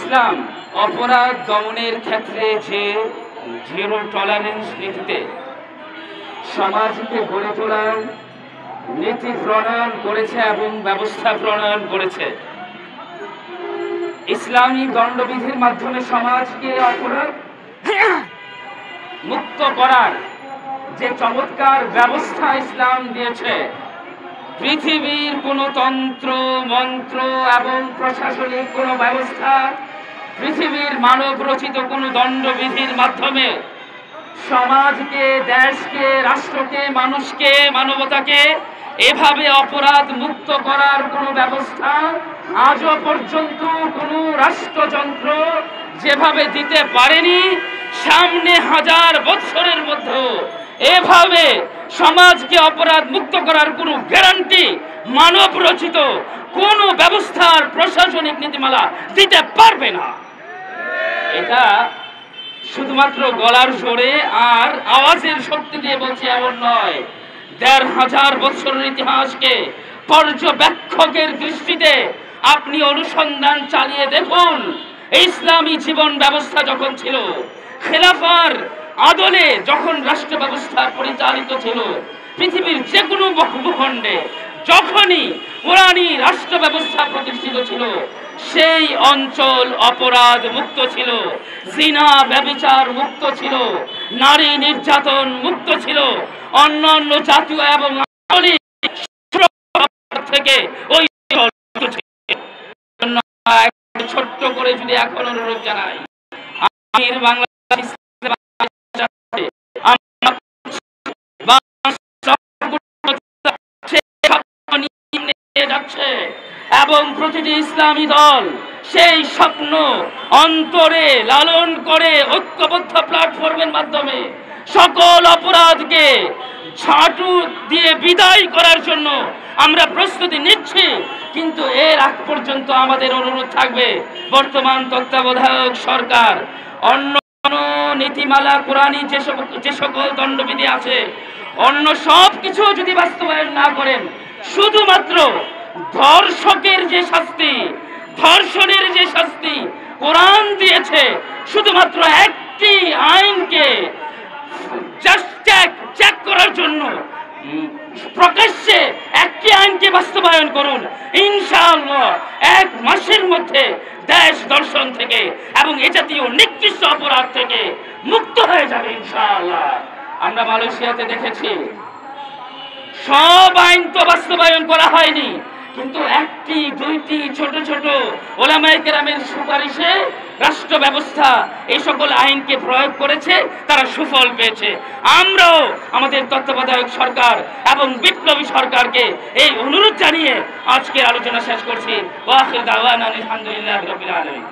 ইসলাম অপরাধ দমনের ক্ষেত্রে যে জিরো টলারেন্স নীতিতে সমাজকে গড়ে তোলার নীতি প্রণয়ন করেছে এবং ব্যবস্থা প্রণয়ন করেছে। ইসলামী দণ্ডবিধির মাধ্যমে সমাজকে অপরাধ মুক্ত করার যে চমৎকার ব্যবস্থা ইসলাম দিয়েছে, পৃথিবীর কোন তন্ত্র মন্ত্র এবং প্রশাসনিক কোন ব্যবস্থা, পৃথিবীর মানব রচিত কোন দণ্ডবিধির মাধ্যমে সমাজকে, দেশকে, রাষ্ট্রকে, মানুষকে, মানবতাকে এভাবে অপরাধ মুক্ত করার কোন ব্যবস্থা আজও পর্যন্ত কোন রাষ্ট্রযন্ত্র যেভাবে দিতে পারেনি, সামনে হাজার বছরের মধ্যে এভাবে সমাজকে অপরাধ মুক্ত করার কোন গ্যারান্টি মানব রচিত কোন ব্যবস্থার প্রশাসনিক নীতিমালা দিতে পারবে না। এটা শুধুমাত্র গলার জোরে আর আওয়াজের শক্তি দিয়ে বলছে এমন নয়। ১৫০০ বছরের ইতিহাসকে পর্যবেক্ষকের দৃষ্টিতে আপনি অনুসন্ধান চালিয়ে দেখুন। ইসলামী জীবন ব্যবস্থা যখন ছিল, খেলাফার আদলে যখন রাষ্ট্র ব্যবস্থা পরিচালিত ছিল, পৃথিবীর যে কোনো ভূখণ্ডে যখনই কোরআনী রাষ্ট্র ব্যবস্থা প্রতিষ্ঠিত ছিল, সেই অঞ্চল অপরাধ মুক্ত ছিল, জিনা ব্যভিচার মুক্ত ছিল, নারী নির্যাতন মুক্ত ছিল, অন্যান্য জাতীয় এবং আঞ্চলিক থেকে ওই ছোট্ট করে যদি এখন অনুরোধ জানাই, আমির বাংলাদেশ যাচ্ছে এবং প্রতিটি ইসলামী দল সেই স্বপ্ন অন্তরে লালন করে ঐক্যবদ্ধ প্ল্যাটফর্মের মাধ্যমে সকল অপরাধকে ঝাঁটু দিয়ে বিদায় করার জন্য আমরা প্রস্তুতি নিচ্ছি। কিন্তু এর আগ পর্যন্ত আমাদের অনুরোধ থাকবে, বর্তমান তত্ত্বাবধায়ক সরকার অন্য নীতিমালা, কোরআনী যে সকল দণ্ডবিধি আছে, অন্য সব কিছু যদি বাস্তবায়ন না করেন, শুধুমাত্র ধর্ষকের যে শাস্তি, ধর্ষণের যে শাস্তি কোরআন দিয়েছে, শুধুমাত্র একটি আইনকে চেক করার জন্য প্রকাশ্যে একটি আইনকে বাস্তবায়ন করুন। ইনশাআল্লাহ ১ মাসের মধ্যে দেশ দর্শন থেকে এবং এ জাতীয় নিকৃষ্ট অপরাধ থেকে মুক্ত হয়ে যাবে ইনশাআল্লাহ। আমরা মালয়েশিয়াতে দেখেছি, সব আইন তো বাস্তবায়ন করা হয়নি, কিন্তু একটি দুইটি ছোট ছোট ওলামায়ে কেরামের সুপারিশে রাষ্ট্র ব্যবস্থা এই সকল আইনকে প্রয়োগ করেছে, তারা সুফল পেয়েছে। আমরাও আমাদের তত্ত্বাবধায়ক সরকার এবং বিপ্লবী সরকারকে এই অনুরোধ জানিয়ে আজকের আলোচনা শেষ করছি। ওয়া আখির দাওয়ানা আলহামদুলিল্লাহি রাব্বিল আলামিন।